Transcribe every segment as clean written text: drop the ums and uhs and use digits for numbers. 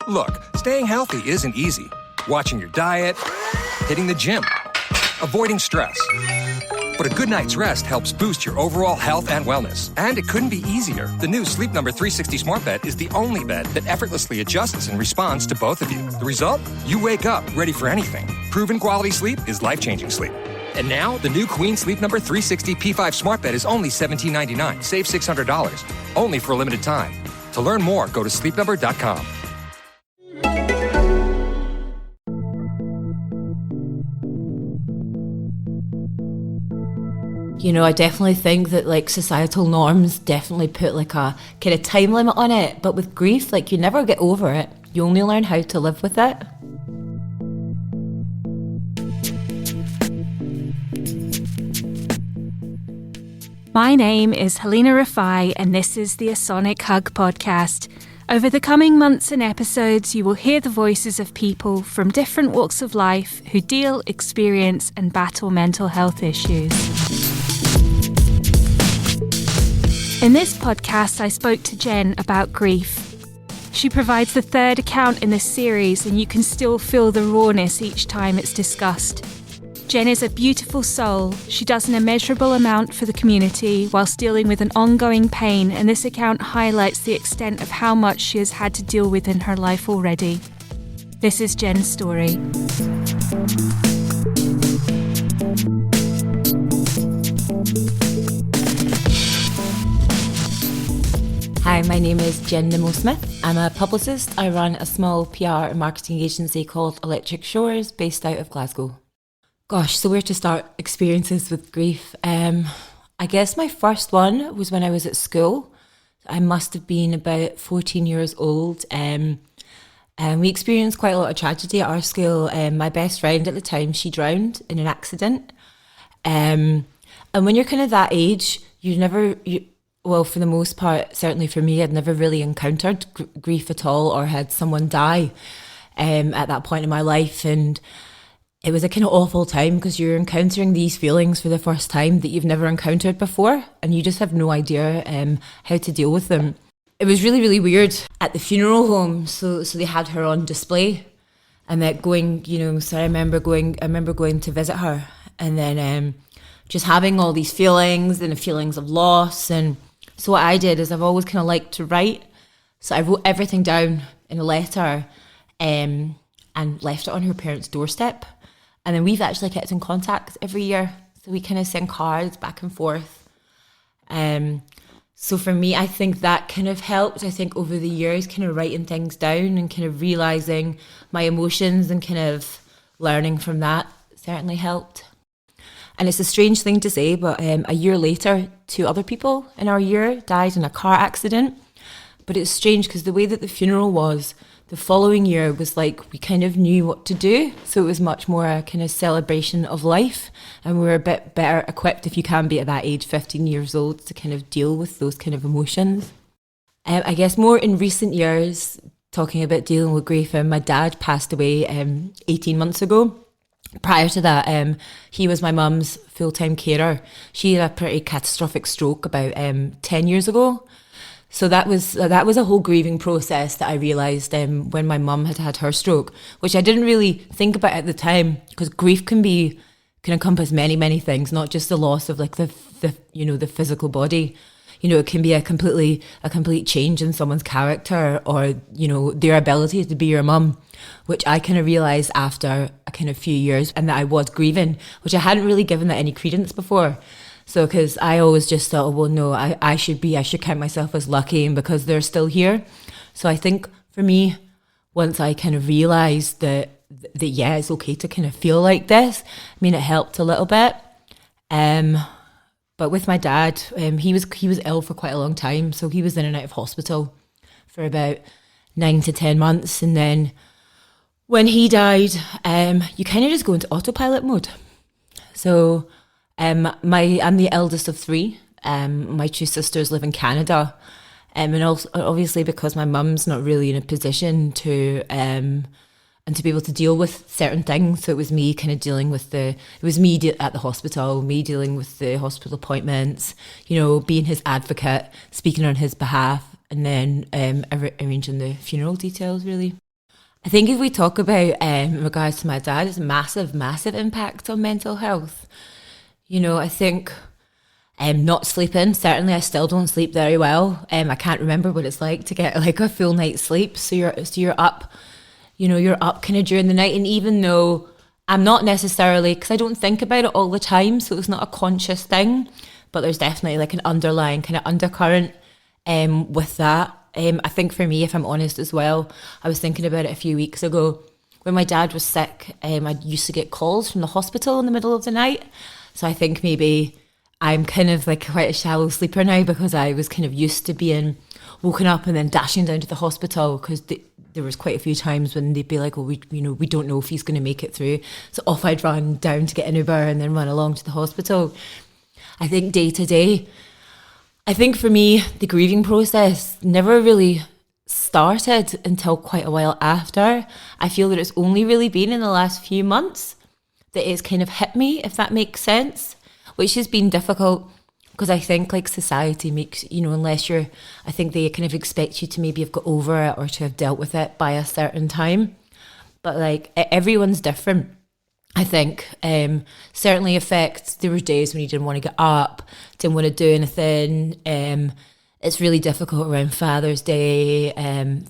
Look, staying healthy isn't easy. Watching your diet, hitting the gym, avoiding stress. But a good night's rest helps boost your overall health and wellness. And it couldn't be easier. The new Sleep Number 360 Smart Bed is the only bed that effortlessly adjusts and responds to both of you. The result? You wake up ready for anything. Proven quality sleep is life-changing sleep. And now, the new Queen Sleep Number 360 P5 Smart Bed is only $17.99. Save $600. Only for a limited time. To learn more, go to sleepnumber.com. You know, I definitely think that like societal norms definitely put like a kind of time limit on it. But with grief, like you never get over it. You only learn how to live with it. My name is Halina Rafai and this is the A Sonic Hug podcast. Over the coming months and episodes, you will hear the voices of people from different walks of life who deal, experience and battle mental health issues. In this podcast, I spoke to Jenn about grief. She provides the third account in this series and you can still feel the rawness each time it's discussed. Jenn is a beautiful soul. She does an immeasurable amount for the community whilst dealing with an ongoing pain, and this account highlights the extent of how much she has had to deal with in her life already. This is Jenn's story. Hi, my name is Jenn Smith. I'm a publicist. I run a small PR and marketing agency called Electric Shores based out of Glasgow. Gosh, so where to start experiences with grief? I guess my first one was when I was at school. I must have been about 14 years old. And we experienced quite a lot of tragedy at our school. My best friend at the time, she drowned in an accident. And when you're kind of that age, well, for the most part, certainly for me, I'd never really encountered grief at all or had someone die at that point in my life. And it was a kind of awful time because you're encountering these feelings for the first time that you've never encountered before and you just have no idea how to deal with them. It was really, really weird at the funeral home. So they had her on display and that going, so I remember going to visit her and then just having all these feelings and the feelings of loss. And so what I did is I've always kind of liked to write. So I wrote everything down in a letter and left it on her parents' doorstep. And then we've actually kept in contact every year. So we kind of send cards back and forth. So for me, I think that kind of helped. I think over the years, kind of writing things down and kind of realising my emotions and kind of learning from that certainly helped. And it's a strange thing to say, but a year later, 2 other people in our year died in a car accident. But it's strange because the way that the funeral was, the following year was like we kind of knew what to do. So it was much more a kind of celebration of life. And we were a bit better equipped, if you can be at that age, 15 years old, to kind of deal with those kind of emotions. I guess more in recent years, talking about dealing with grief, my dad passed away 18 months ago. Prior to that, he was my mum's full-time carer. She had a pretty catastrophic stroke about 10 years ago. So that was a whole grieving process that I realised when my mum had her stroke, which I didn't really think about at the time because grief can encompass many, many things, not just the loss of like the physical body. It can be a complete change in someone's character or, their ability to be your mum, which I kind of realised after a kind of few years and that I was grieving, which I hadn't really given that any credence before. So, because I always just thought, well, no, I should count myself as lucky and because they're still here. So I think for me, once I kind of realised that yeah, it's okay to kind of feel like this, it helped a little bit. But with my dad, he was ill for quite a long time. So he was in and out of hospital for about 9 to 10 months. And then when he died, you kind of just go into autopilot mode. So I'm the eldest of 3. My 2 sisters live in Canada. And also, obviously because my mum's not really in a position to be able to deal with certain things. So it was me kind of dealing with at the hospital, me dealing with the hospital appointments, being his advocate, speaking on his behalf, and then arranging the funeral details, really. I think if we talk about in regards to my dad, it's a massive, massive impact on mental health. You know, I think not sleeping, certainly I still don't sleep very well. I can't remember what it's like to get like a full night's sleep. So you're up, you're up kind of during the night. And even though I'm not necessarily, because I don't think about it all the time, so it's not a conscious thing, but there's definitely like an underlying kind of undercurrent with that. I think for me, if I'm honest as well, I was thinking about it a few weeks ago. When my dad was sick, I used to get calls from the hospital in the middle of the night. So I think maybe I'm kind of like quite a shallow sleeper now, because I was kind of used to being woken up and then dashing down to the hospital, because there was quite a few times when they'd be like, well, we don't know if he's going to make it through. So off I'd run down to get an Uber and then run along to the hospital. I think day to day, I think for me, the grieving process never really started until quite a while after. I feel that it's only really been in the last few months that it's kind of hit me, if that makes sense, which has been difficult, because I think like society makes, unless I think they kind of expect you to maybe have got over it or to have dealt with it by a certain time. But like everyone's different. I think certainly affects. There were days when you didn't want to get up, didn't want to do anything. It's really difficult around Father's Day,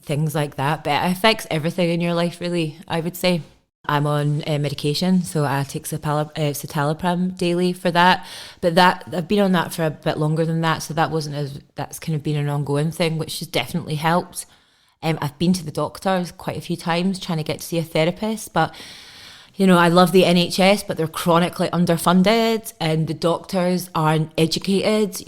things like that. But it affects everything in your life, really, I would say. I'm on medication, so I take citalopram daily for that. But that I've been on that for a bit longer than that, so that's kind of been an ongoing thing, which has definitely helped. I've been to the doctors quite a few times trying to get to see a therapist, but I love the NHS, but they're chronically underfunded and the doctors aren't educated,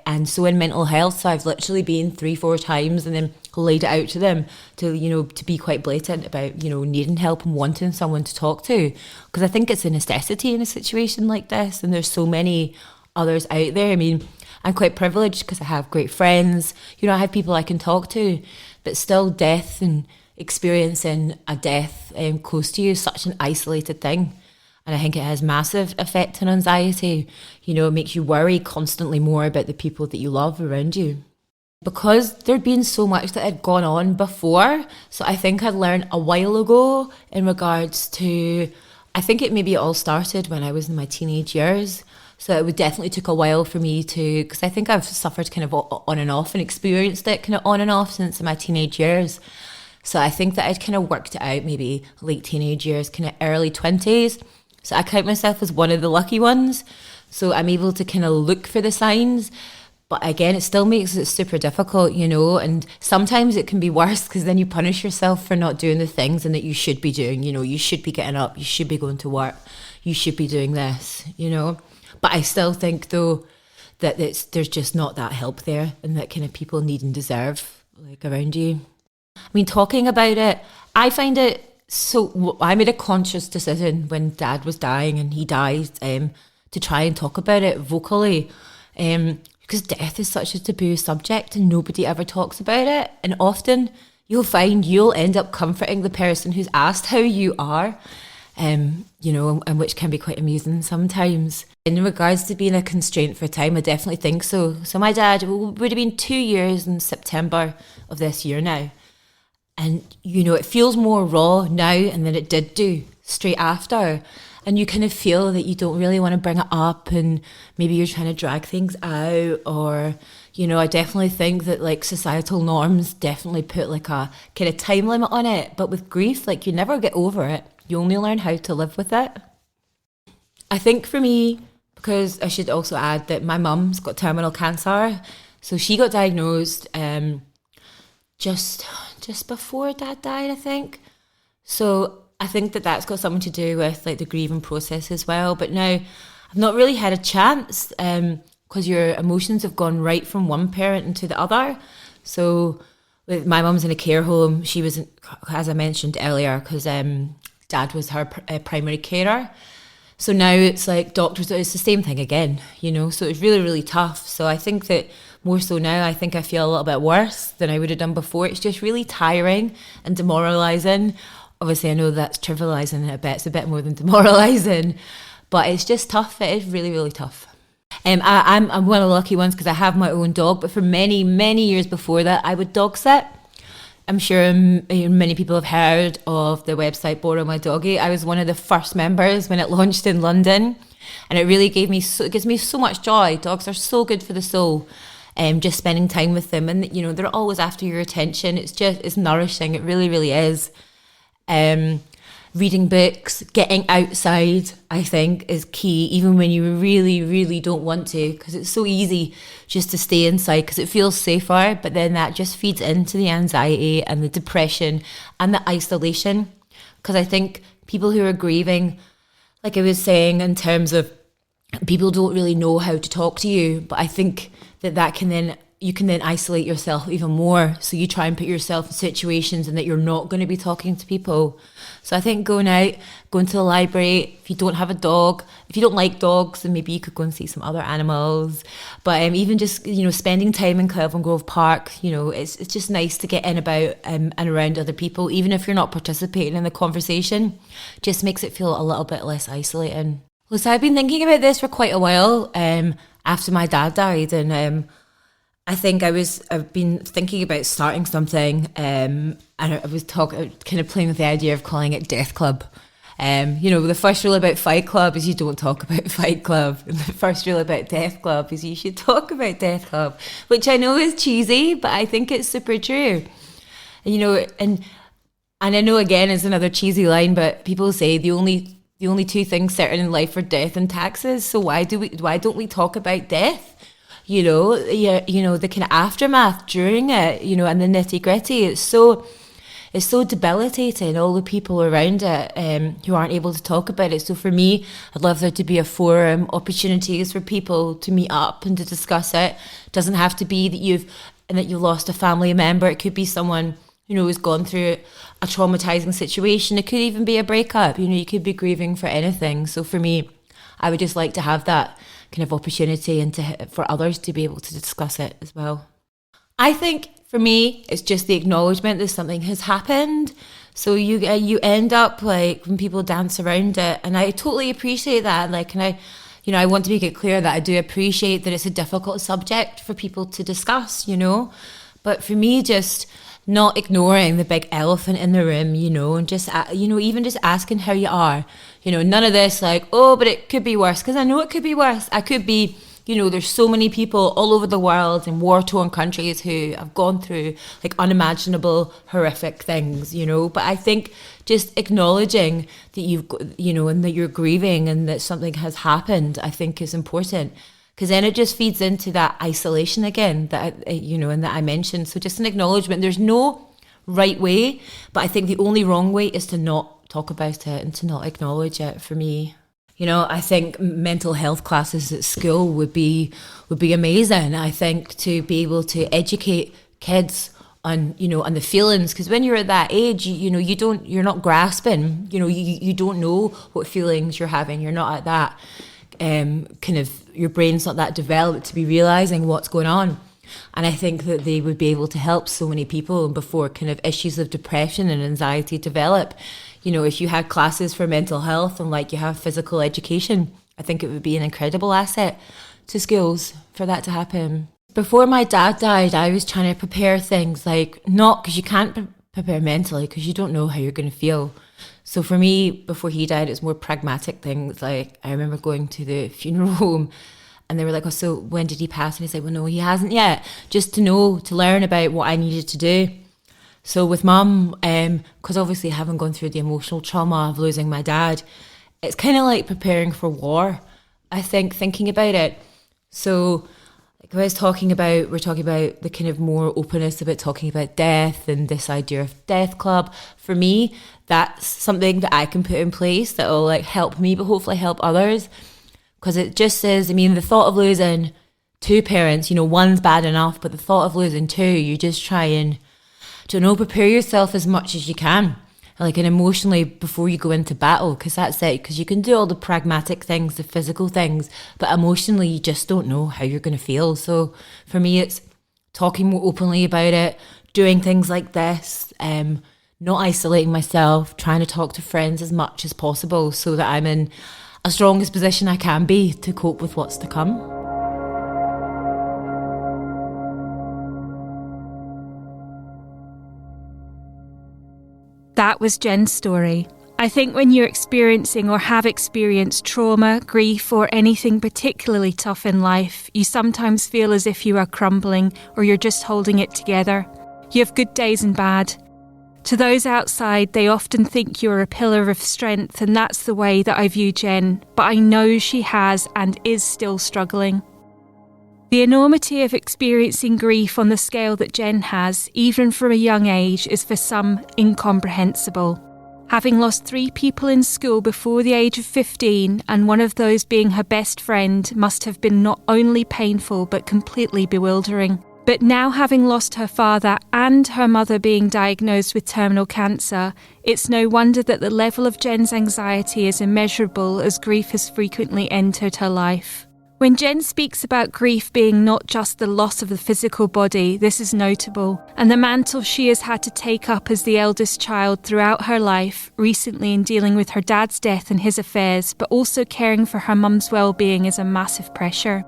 and so in mental health. So I've literally been 3-4 times and then laid it out to them to be quite blatant about, needing help and wanting someone to talk to. Because I think it's a necessity in a situation like this. And there's so many others out there. I mean, I'm quite privileged because I have great friends. I have people I can talk to, but still death and experiencing a death close to you is such an isolated thing, and I think it has massive effect on anxiety. It makes you worry constantly more about the people that you love around you, because there'd been so much that had gone on before. So I think I'd learned a while ago in regards to, I think it maybe all started when I was in my teenage years. So it would definitely took a while for me to, because I think I've suffered kind of on and off and experienced it kind of on and off since my teenage years. So I think that I'd kind of worked it out maybe late teenage years, kind of early 20s. So I count myself as one of the lucky ones. So I'm able to kind of look for the signs. But again, it still makes it super difficult, and sometimes it can be worse, because then you punish yourself for not doing the things and that you should be doing. You should be getting up, you should be going to work, you should be doing this, But I still think, though, that there's just not that help there, and that kind of people need and deserve like around you. I mean, talking about it, I find it so. I made a conscious decision when Dad was dying and he died to try and talk about it vocally, because death is such a taboo subject and nobody ever talks about it. And often you'll find you'll end up comforting the person who's asked how you are, and which can be quite amusing sometimes. In regards to being a constraint for time, I definitely think so. So my dad would have been 2 years in September of this year now. And, it feels more raw now and than it did do straight after. And you kind of feel that you don't really want to bring it up, and maybe you're trying to drag things out, or, I definitely think that like societal norms definitely put like a kind of time limit on it. But with grief, like you never get over it. You only learn how to live with it. I think for me, because I should also add that my mum's got terminal cancer. So she got diagnosed just before Dad died, I think. So I think that that's got something to do with like the grieving process as well. But now I've not really had a chance, because your emotions have gone right from one parent into the other. So with my mum's in a care home. She was, as I mentioned earlier, because Dad was her primary carer. So now it's like doctors, it's the same thing again, so it's really, really tough. So I think that more so now, I think I feel a little bit worse than I would have done before. It's just really tiring and demoralising. Obviously, I know that's trivialising it a bit. It's a bit more than demoralising, but it's just tough. It is really, really tough. I'm one of the lucky ones because I have my own dog, but for many, many years before that, I would dog sit. I'm sure many people have heard of the website Borrow My Doggy. I was one of the first members when it launched in London, and it really it gives me so much joy. Dogs are so good for the soul. Just spending time with them, and they're always after your attention. It's nourishing. It really, really is. Reading books, getting outside, I think, is key, even when you really, really don't want to, because it's so easy just to stay inside because it feels safer, but then that just feeds into the anxiety and the depression and the isolation. Because I think people who are grieving, like I was saying, in terms of people don't really know how to talk to you, but I think you can then isolate yourself even more. So you try and put yourself in situations and that you're not going to be talking to people. So I think going to the library, if you don't have a dog, if you don't like dogs, then maybe you could go and see some other animals. But even just, spending time in Kelvin Grove Park, it's just nice to get in about and around other people, even if you're not participating in the conversation. Just makes it feel a little bit less isolating. Well, so I've been thinking about this for quite a while after my dad died, and I think I've been thinking about starting something, and I was kind of playing with the idea of calling it Death Club. The first rule about Fight Club is you don't talk about Fight Club. And the first rule about Death Club is you should talk about Death Club, which I know is cheesy, but I think it's super true. And I know, again, it's another cheesy line, but people say the only two things certain in life are death and taxes. So why don't we talk about death? The kind of aftermath during it, and the nitty gritty. It's so debilitating, all the people around it who aren't able to talk about it. So for me, I'd love there to be a forum, opportunities for people to meet up and to discuss it. It doesn't have to be that you've lost a family member. It could be someone, who's gone through a traumatizing situation. It could even be a breakup. You could be grieving for anything. So for me, I would just like to have that kind of opportunity and for others to be able to discuss it as well. I think for me, it's just the acknowledgement that something has happened. So you end up like when people dance around it, and I totally appreciate that. I want to make it clear that I do appreciate that it's a difficult subject for people to discuss, But for me, just not ignoring the big elephant in the room, and just, even just asking how you are. None of this like, oh, but it could be worse, because I know it could be worse. I could be, there's so many people all over the world in war-torn countries who have gone through like unimaginable, horrific things, But I think just acknowledging that you've got, and that you're grieving and that something has happened, I think is important. Because then it just feeds into that isolation again that and that I mentioned. So just an acknowledgement. There's no right way, but I think the only wrong way is to not talk about it and to not acknowledge it. For me, I think mental health classes at school would be amazing. I think to be able to educate kids on on the feelings, because when you're at that age, you're not grasping. You don't know what feelings you're having. You're not at that. Your brain's not that developed to be realizing what's going on. And I think that they would be able to help so many people before kind of issues of depression and anxiety develop. If you had classes for mental health and like you have physical education, I think it would be an incredible asset to schools for that to happen. Before my dad died, I was trying to prepare things not because you can't prepare mentally because you don't know how you're going to feel. So for me, before he died, it's more pragmatic things. Like I remember going to the funeral home and they were like, oh, so when did he pass? And I said, well, no, he hasn't yet. Just to learn about what I needed to do. So with mum, because obviously having gone through the emotional trauma of losing my dad, it's kind of like preparing for war, I think, thinking about it. So like we're talking about the kind of more openness about talking about death and this idea of Death Club. For me, that's something that I can put in place that will like help me, but hopefully help others. Because it just says, the thought of losing two parents, one's bad enough, but the thought of losing two, you just try and, prepare yourself as much as you can. And emotionally before you go into battle, because that's it. Because you can do all the pragmatic things, the physical things, but emotionally you just don't know how you're going to feel. So for me, it's talking more openly about it, doing things like this, not isolating myself, trying to talk to friends as much as possible so that I'm in a strongest position I can be to cope with what's to come. That was Jen's story. I think when you're experiencing or have experienced trauma, grief, or anything particularly tough in life, you sometimes feel as if you are crumbling or you're just holding it together. You have good days and bad. To those outside, they often think you're a pillar of strength, and that's the way that I view Jenn, but I know she has and is still struggling. The enormity of experiencing grief on the scale that Jenn has, even from a young age, is for some incomprehensible. Having lost 3 people in school before the age of 15, and one of those being her best friend, must have been not only painful but completely bewildering. But now, having lost her father and her mother being diagnosed with terminal cancer, it's no wonder that the level of Jenn's anxiety is immeasurable as grief has frequently entered her life. When Jenn speaks about grief being not just the loss of the physical body, this is notable, and the mantle she has had to take up as the eldest child throughout her life, recently in dealing with her dad's death and his affairs, but also caring for her mum's well-being is a massive pressure.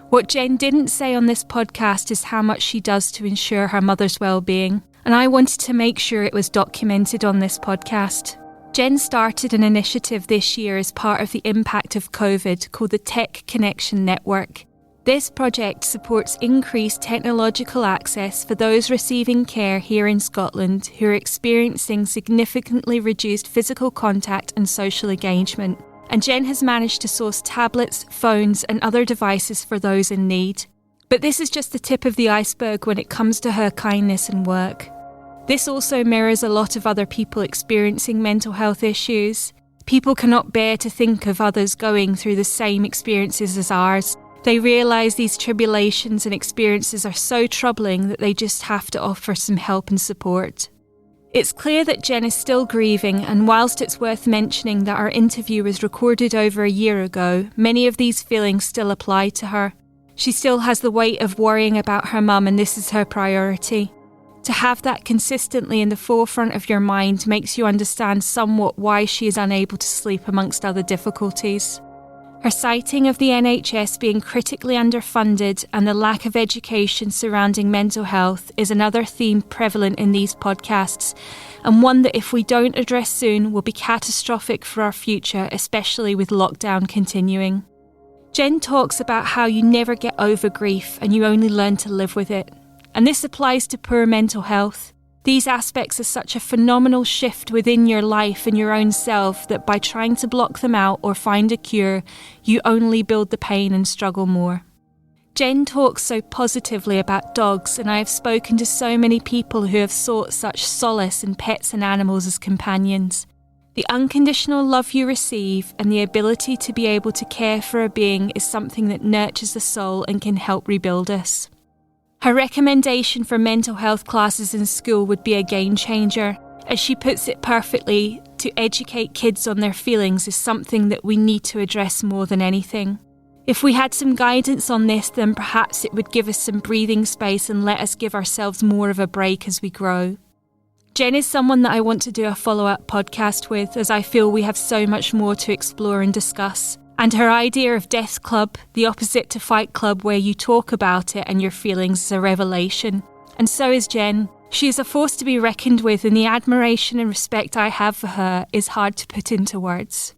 What Jenn didn't say on this podcast is how much she does to ensure her mother's well-being, and I wanted to make sure it was documented on this podcast. Jenn started an initiative this year as part of the impact of COVID called the Tech Connection Network. This project supports increased technological access for those receiving care here in Scotland who are experiencing significantly reduced physical contact and social engagement. And Jenn has managed to source tablets, phones and other devices for those in need. But this is just the tip of the iceberg when it comes to her kindness and work. This also mirrors a lot of other people experiencing mental health issues. People cannot bear to think of others going through the same experiences as ours. They realise these tribulations and experiences are so troubling that they just have to offer some help and support. It's clear that Jenn is still grieving, and whilst it's worth mentioning that our interview was recorded over a year ago, many of these feelings still apply to her. She still has the weight of worrying about her mum, and this is her priority. To have that consistently in the forefront of your mind makes you understand somewhat why she is unable to sleep amongst other difficulties. Her citing of the NHS being critically underfunded and the lack of education surrounding mental health is another theme prevalent in these podcasts, and one that if we don't address soon will be catastrophic for our future, especially with lockdown continuing. Jenn talks about how you never get over grief and you only learn to live with it. And this applies to poor mental health. These aspects are such a phenomenal shift within your life and your own self that by trying to block them out or find a cure, you only build the pain and struggle more. Jenn talks so positively about dogs, and I have spoken to so many people who have sought such solace in pets and animals as companions. The unconditional love you receive and the ability to be able to care for a being is something that nurtures the soul and can help rebuild us. Her recommendation for mental health classes in school would be a game changer. As she puts it perfectly, to educate kids on their feelings is something that we need to address more than anything. If we had some guidance on this, then perhaps it would give us some breathing space and let us give ourselves more of a break as we grow. Jenn is someone that I want to do a follow-up podcast with, as I feel we have so much more to explore and discuss. And her idea of Death Club, the opposite to Fight Club, where you talk about it and your feelings, is a revelation. And so is Jenn. She is a force to be reckoned with, and the admiration and respect I have for her is hard to put into words.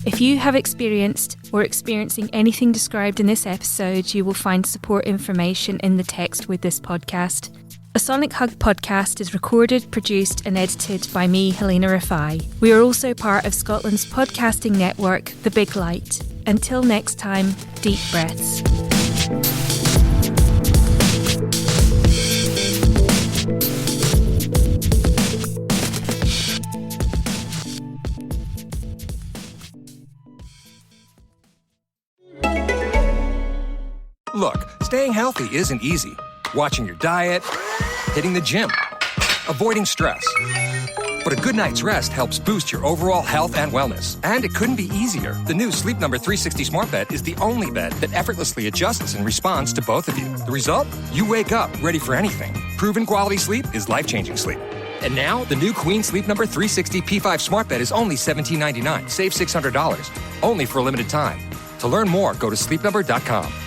If you have experienced or experiencing anything described in this episode, you will find support information in the text with this podcast. A Sonic Hug podcast is recorded, produced and edited by me, Halina Rafai. We are also part of Scotland's podcasting network, The Big Light. Until next time, deep breaths. Look, staying healthy isn't easy. Watching your diet, hitting the gym, avoiding stress. But a good night's rest helps boost your overall health and wellness. And it couldn't be easier. The new Sleep Number 360 Smart Bed is the only bed that effortlessly adjusts and responds to both of you. The result? You wake up ready for anything. Proven quality sleep is life-changing sleep. And now, the new Queen Sleep Number 360 P5 Smart Bed is only $17.99. Save $600. Only for a limited time. To learn more, go to sleepnumber.com.